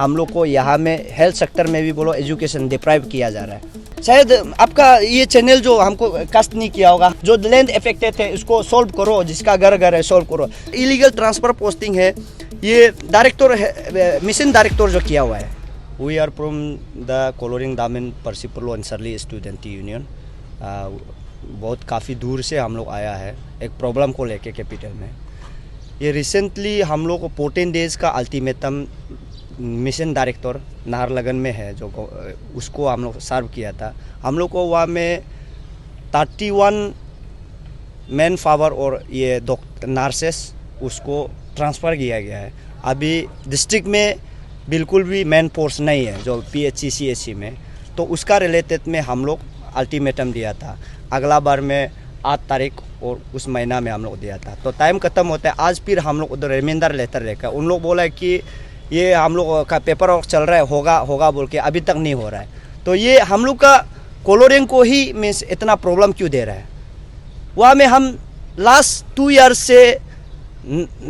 हम लोग को यहाँ में हेल्थ सेक्टर में भी बोलो एजुकेशन डिप्राइव किया जा रहा है। शायद आपका ये चैनल जो हमको कास्ट नहीं किया होगा, जो लैंड अफेक्टेड है उसको सॉल्व करो, जिसका घर घर है सॉल्व करो। इलीगल ट्रांसफर पोस्टिंग है, ये डायरेक्टर है, मिशन डायरेक्टर जो किया हुआ है। We are from the colouring दामन पर्सिपलो अंसरली स्टूडेंट यूनियन। बहुत काफ़ी दूर से हम लोग आया है एक प्रॉब्लम को लेके कैपिटल में। ये रिसेंटली हम लोग को 14 डेज़ का अल्टीमेटम मिशन डायरेक्टर नाहरलगन में है, जो उसको हम लोग सर्व किया था। हम लोग को वहाँ में 31 मैन पावर और ये नर्सेस उसको ट्रांसफ़र किया गया है। अभी डिस्ट्रिक्ट में बिल्कुल भी मैन फोर्स नहीं है जो PHC CHC में, तो उसका रिलेटेड में हम लोग अल्टीमेटम दिया था। अगला बार में 8 तारीख और उस महीना में हम लोग दिया था, तो टाइम ख़त्म होता है। आज फिर हम लोग उधर रिमाइंडर लेटर लेकर उन लोग बोला है कि ये हम लोग का पेपर वर्क चल रहा है, होगा बोल के अभी तक नहीं हो रहा है। तो ये हम लोग का कोलोरिंग को ही मीन्स इतना प्रॉब्लम क्यों दे रहा है। वहाँ में हम लास्ट 2 ईयर्स से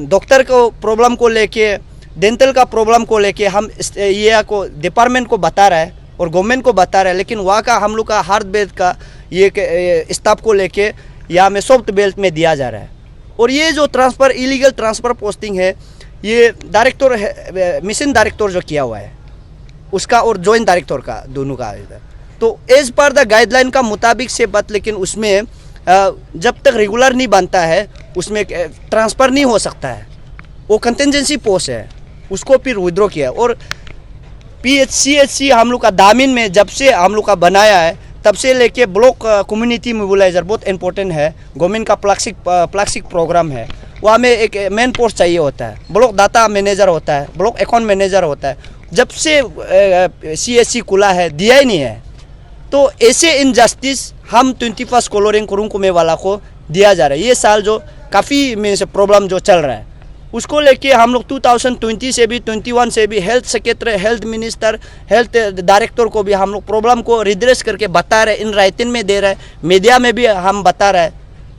डॉक्टर को प्रॉब्लम को लेके, डेंटल का प्रॉब्लम को लेके हम ये को डिपार्टमेंट को बता रहा है और गवर्नमेंट को बता रहा है, लेकिन वहाँ का हम लोग का हार्ड बेल्ट का ये स्टाफ को लेके यहाँ में सॉफ्ट बेल्ट में दिया जा रहा है। और ये जो ट्रांसफ़र इलीगल ट्रांसफ़र पोस्टिंग है, ये डायरेक्टर है, मिशन डायरेक्टर जो किया हुआ है उसका और जॉइंट डायरेक्टर का दोनों का इधर। तो एज पर द गाइडलाइन का मुताबिक से बात, लेकिन उसमें जब तक रेगुलर नहीं बनता है उसमें ट्रांसफ़र नहीं हो सकता है। वो कंटिजेंसी पोस्ट है, उसको फिर विड्रॉ किया। और PHC हम लोग का दामिन में जब से हम लोग का बनाया है तब से लेके ब्लॉक कम्युनिटी मोबिलाइजर बहुत इंपॉर्टेंट है। गवर्नमेंट का प्लास्टिक प्रोग्राम है, वहाँ में एक मेन पोस्ट चाहिए होता है, ब्लॉक डाटा मैनेजर होता है, ब्लॉक अकाउंट मैनेजर होता है। जब से CHC खुला है दिया ही नहीं है। तो ऐसे इनजस्टिस हम 21 कोलोरिंग कुरुंकुमे वाला को दिया जा रहा है। ये साल जो काफ़ी में से प्रॉब्लम जो चल रहा है उसको लेके हम लोग 2020 से भी 21 से भी health secretary, health minister, health director को भी हम लोग प्रॉब्लम को रिड्रेस करके बता रहे, इन राइटिंग में दे रहे हैं, मीडिया में भी हम बता रहे हैं।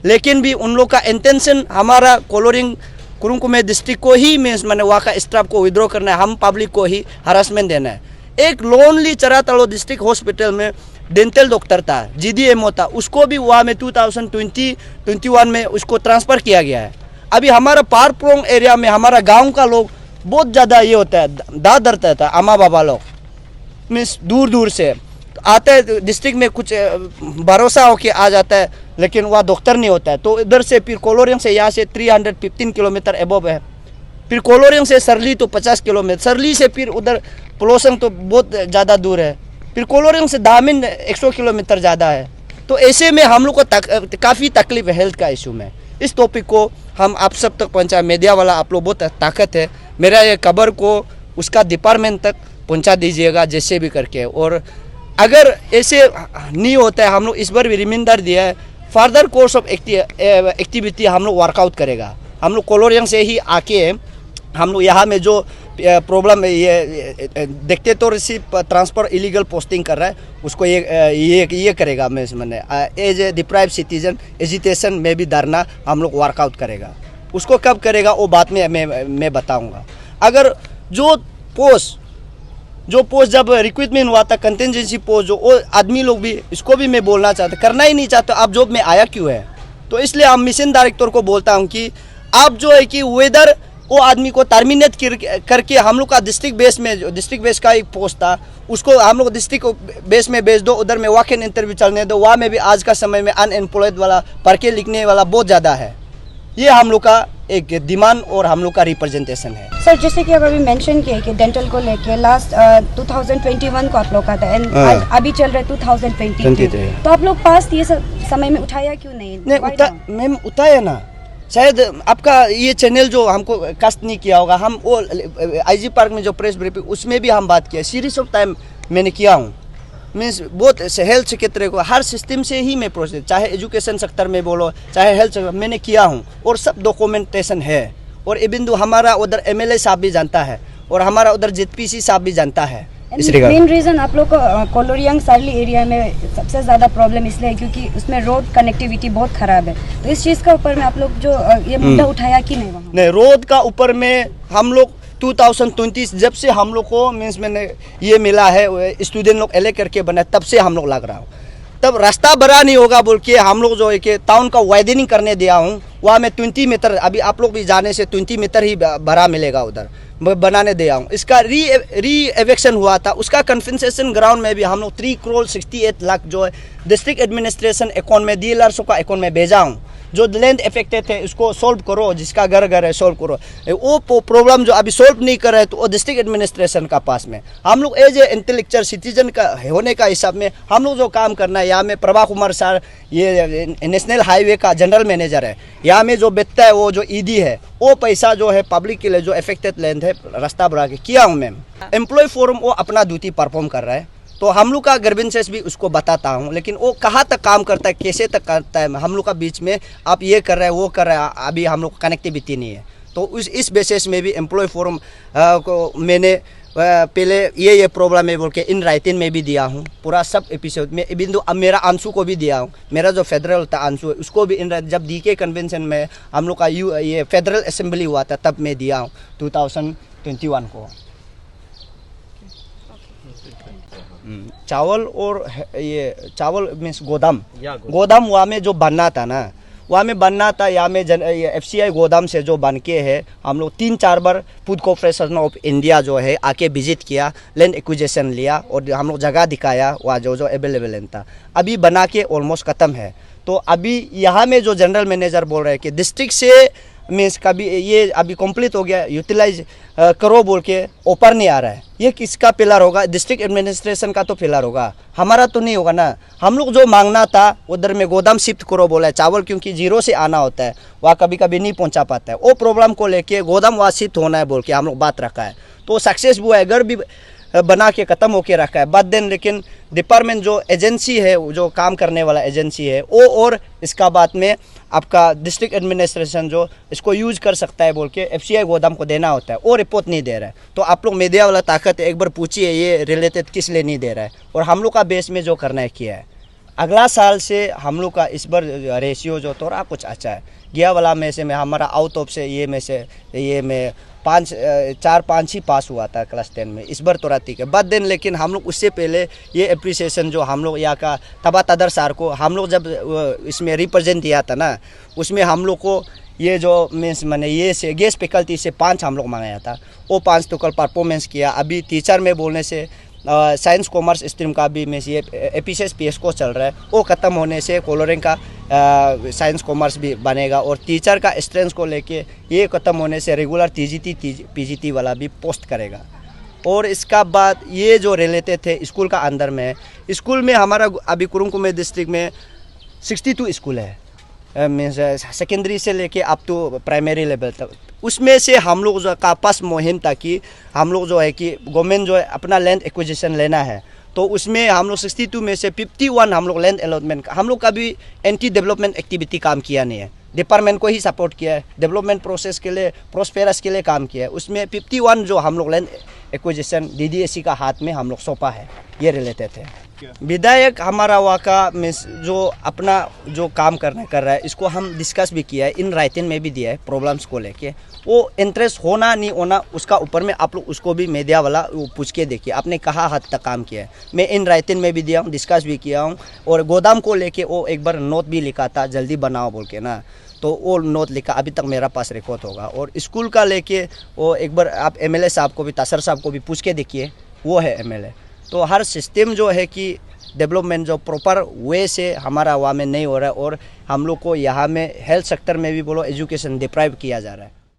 लेकिन भी उन लोग का इंटेंशन हमारा कोलोरिंग कुरुंकुमे डिस्ट्रिक्ट को ही मैंने वहाँ का स्टाफ को विड्रॉ करना है, हम पब्लिक को ही हरासमेंट देना है। एक लोनली चरातलो डिस्ट्रिक्ट हॉस्पिटल में डेंटल डॉक्टर था, GDMO था, उसको भी वहाँ में 2020-21 में उसको ट्रांसफ़र किया गया है। अभी हमारा पारप्रोंग एरिया में हमारा गांव का लोग बहुत ज़्यादा ये होता है, दाद दर्द था, अम्मा बाबा लोग मीन्स दूर दूर से आते हैं, डिस्ट्रिक्ट में कुछ भरोसा होके आ जाता है, लेकिन वह डॉक्टर नहीं होता है। तो इधर से फिर कोलोरिंग से यहाँ से 315 किलोमीटर एबव है, फिर कोलोरिंग से सरली तो 50 किलोमीटर, सरली से फिर उधर पलोसंग तो बहुत ज़्यादा दूर है, फिर कोलोरिंग से दामिन 100 किलोमीटर ज़्यादा है। तो ऐसे में हम लोग को काफ़ी तकलीफ है हेल्थ का इशू में। इस टॉपिक को हम आप सब तक पहुंचा, मीडिया वाला आप लोग बहुत ताकत है, मेरा ये खबर को उसका डिपार्टमेंट तक पहुंचा दीजिएगा जैसे भी करके। और अगर ऐसे नहीं होता है, हम लोग इस बार भी रिमाइंडर दिया है, फर्दर कोर्स ऑफ एक्टिविटी हम लोग वर्कआउट करेगा। हम लोग कोलोरिंग से ही आके हम लोग यहाँ में जो प्रॉब्लम ये देखते तो सिर्फ ट्रांसफ़र इलीगल पोस्टिंग कर रहा है, उसको ये करेगा। मैंने as a deprive citizen agitation में भी धरना हम लोग वर्कआउट करेगा। उसको कब करेगा वो बात में मैं बताऊंगा। अगर जो पोस्ट जब रिक्रूटमेंट हुआ था कंटिजेंसी पोस्ट, जो वो आदमी लोग भी, इसको भी मैं बोलना चाहता, करना ही नहीं चाहते, आप जॉब में आया क्यों है। तो इसलिए हम मिशन डायरेक्टर को बोलता हूँ कि आप जो है कि वेदर वो आदमी को टर्मिनेट करके हम लोग का डिस्ट्रिक्ट बेस का एक पोस्ट था, उसको हम लोग डिस्ट्रिक्ट बेस में भेज दो, उधर में वॉक इन इंटरव्यू चलने दो। वहाँ में भी आज का समय में अनएम्प्लॉयड वाला, पढ़ के लिखने वाला बहुत ज़्यादा है। ये हम लोग का एक डिमांड और हम लोग का रिप्रेजेंटेशन है। सर, जैसे कि आप अभी मेंशन किए कि डेंटल को लेके लास्ट 2021 को आप लोग का था, एंड अभी चल रहा है 2022, तो आप लोग पास ये समय में उठाया क्यों नहीं? मैम उठाया ना, शायद आपका ये चैनल जो हमको कास्ट नहीं किया होगा। हम वो IG पार्क में जो प्रेस ब्रीफिंग उसमें भी हम बात किया, सीरीज ऑफ टाइम मैंने किया हूँ। मीन्स बहुत हेल्थ सेक्रेटरी को हर सिस्टम से ही मैं प्रोसेस, चाहे एजुकेशन सेक्टर में बोलो, चाहे हेल्थ सेक्टर, मैंने किया हूँ और सब डॉक्यूमेंटेशन है। और इवन तो हमारा उधर MLA साहब भी जानता है और हमारा उधर ZPC साहब भी जानता है। मेन रीज़न आप लोग को कोलोरियांग सरली एरिया में सबसे ज़्यादा प्रॉब्लम इसलिए क्योंकि उसमें रोड कनेक्टिविटी बहुत ख़राब है। तो इस चीज़ का ऊपर में आप लोग जो ये मुद्दा उठाया कि नहीं? वहाँ नहीं, रोड का ऊपर में हम लोग 2020 जब से हम लोग को मीन्स मैंने ये मिला है, स्टूडेंट लोग एले करके बना, तब से हम लोग लग रहा हूँ। तब रास्ता बड़ा नहीं होगा बोल के हम लोग जो है कि टाउन का वाइडनिंग करने दिया हूँ, वहाँ में 20 मीटर, अभी आप लोग भी जाने से 20 मीटर ही बड़ा मिलेगा उधर, बनाने दिया हूँ। इसका री एवेक्शन हुआ था, उसका कन्फेसेशन ग्राउंड में भी हम लोग 3 करोड़ 68 लाख जो है डिस्ट्रिक्ट एडमिनिस्ट्रेशन अकाउंट में, डीलर्सों का अकाउंट में भेजा हूँ। जो लैंड अफेक्टेड है उसको सॉल्व करो, जिसका घर घर है सॉल्व करो। वो प्रॉब्लम जो अभी सॉल्व नहीं कर रहे तो वो डिस्ट्रिक्ट एडमिनिस्ट्रेशन का पास में। हम लोग एज ए इंटेलेक्चुअल सिटीजन का होने का हिसाब में हम लोग जो काम करना है, यहाँ में प्रभा कुमार सर ये नेशनल हाईवे का जनरल मैनेजर है, यहाँ में जो बेचता है वो जो ईडी है, वो पैसा जो है पब्लिक के लिए जो अफेक्टेड लैंड है रास्ता बढ़ा के किया हूँ मैम। एम्प्लॉय फोरम वो अपना ड्यूटी परफॉर्म कर रहा है, तो हम लोग का ग्रीवेंसेस भी उसको बताता हूँ, लेकिन वो कहाँ तक काम करता है, कैसे तक करता है, हम लोग का बीच में आप ये कर रहे हैं वो कर रहे हैं, अभी हम लोग कनेक्टिविटी नहीं है। तो इस बेसिस में भी एम्प्लॉय फोरम को मैंने पहले ये प्रॉब्लम है बोल के इन राइटिंग में भी दिया हूँ, पूरा सब एपिसोड में। बिंदु अब मेरा आंसू को भी दिया हूँ, मेरा जो फेडरल था आंसू है उसको भी जब DK कन्वेंशन में हम लोग का ये फेडरल असेंबली हुआ था तब मैं दिया हूँ 2021 को। चावल और ये चावल मीन्स गोदाम वहाँ में जो बनना था ना, वहाँ में बनना था, यहाँ में FCI गोदाम से जो बन के है, हम लोग 3-4 बार फूड कॉर्पोरेशन ऑफ इंडिया जो है आके विजिट किया, लैंड एक्विजिशन लिया और हम लोग जगह दिखाया, वहाँ जो अवेलेबल लैंड था। अभी बना के ऑलमोस्ट ख़त्म है। तो अभी यहाँ में जो जनरल मैनेजर बोल रहे हैं कि डिस्ट्रिक्ट से मीन्स कभी ये अभी कंप्लीट हो गया, यूटिलाइज करो बोल के ऊपर नहीं आ रहा है। ये किसका पिलर होगा? डिस्ट्रिक्ट एडमिनिस्ट्रेशन का तो पिलर होगा, हमारा तो नहीं होगा ना। हम लोग जो मांगना था उधर में गोदाम शिफ्ट करो बोला है, चावल क्योंकि जीरो से आना होता है, वहाँ कभी कभी नहीं पहुँचा पाता है। वो प्रॉब्लम को लेके गोदाम वहाँ शिफ्ट होना है बोल के हम लोग बात रखा है, तो सक्सेस हुआ है, घर भी बना के ख़त्म होके रखा है। बाद देन लेकिन डिपार्टमेंट जो एजेंसी है, जो काम करने वाला एजेंसी है वो, और इसका बाद में आपका डिस्ट्रिक्ट एडमिनिस्ट्रेशन जो इसको यूज कर सकता है बोल के FCI गोदाम को देना होता है, वो रिपोर्ट नहीं दे रहा है। तो आप लोग मीडिया वाला ताकत एक बार पूछिए ये रिलेटेड किस लिए नहीं दे रहा है, और हम लोग का बेस में जो करना है किया है। अगला साल से हम लोग का इस बार रेशियो जो थोड़ा कुछ अच्छा है, गया वाला में से में हमारा आउट ऑफ से ये में 4-5 ही पास हुआ था क्लास 10 में, इस बार थोड़ा ठीक है। बाद दिन लेकिन हम लोग उससे पहले ये अप्रिसिएशन जो हम लोग यहाँ का तबा तदर सर को हम लोग जब इसमें रिप्रेजेंट दिया था ना, उसमें हम लोग को ये जो मीन्स मैंने ये से गेस्ट फैकल्टी से 5 हम लोग मंगाया था, वो 5 तो कल परफॉर्मेंस किया। अभी टीचर में बोलने से साइंस कॉमर्स स्ट्रीम का भी में ये एपीसीएस PSCO चल रहा है, वो ख़त्म होने से कोलोरिंग का साइंस कॉमर्स भी बनेगा, और टीचर का स्ट्रेंथ को लेके ये ख़त्म होने से रेगुलर TGT PGT वाला भी पोस्ट करेगा। और इसका बाद ये जो रिलेटेड थे स्कूल का अंदर में, स्कूल में हमारा अभी कुरुंग डिस्ट्रिक्ट में 62 स्कूल है, मीन्स सेकेंडरी से लेके अप टू प्राइमरी लेवल तक। उसमें से हम लोग जो का पास मुहिम था कि हम लोग जो है कि गवर्नमेंट जो है अपना लैंड एक्विजिशन लेना है, तो उसमें हम लोग 62 में से 51 हम लोग लैंड अलॉटमेंट का, हम लोग कभी एंटी डेवलपमेंट एक्टिविटी काम किया नहीं है, डिपार्टमेंट को ही सपोर्ट किया है, डेवलपमेंट प्रोसेस के लिए प्रोस्पेरस के लिए काम किया है। उसमें 51 जो हम लोग लैंड एक्विजिशन DDSC का हाथ में हम लोग सौंपा है, ये रिलेटेड है। विधायक हमारा वहाँ का मीन्स जो अपना जो काम कर रहा है, इसको हम डिस्कस भी किया है, इन राइटिंग में भी दिया है प्रॉब्लम्स को लेके। वो इंटरेस्ट होना नहीं होना उसका ऊपर में आप लोग उसको भी मीडिया वाला वो पूछ के देखिए, आपने कहा हद तक काम किया है। मैं इन राइटिंग में भी दिया हूँ, डिस्कस भी किया हूँ, और गोदाम को लेके वो एक बार नोट भी लिखा था जल्दी बनाओ बोल के ना, तो वो नोट लिखा, अभी तक मेरा पास रिकॉर्ड होगा। और स्कूल का लेके वो एक बार आप MLA साहब को भी, तासर साहब को भी पूछ के देखिए, वो है MLA। तो हर सिस्टम जो है कि डेवलपमेंट जो प्रॉपर वे से हमारा वहाँ में नहीं हो रहा है, और हम लोग को यहाँ में हेल्थ सेक्टर में भी बोलो एजुकेशन डिप्राइव किया जा रहा है।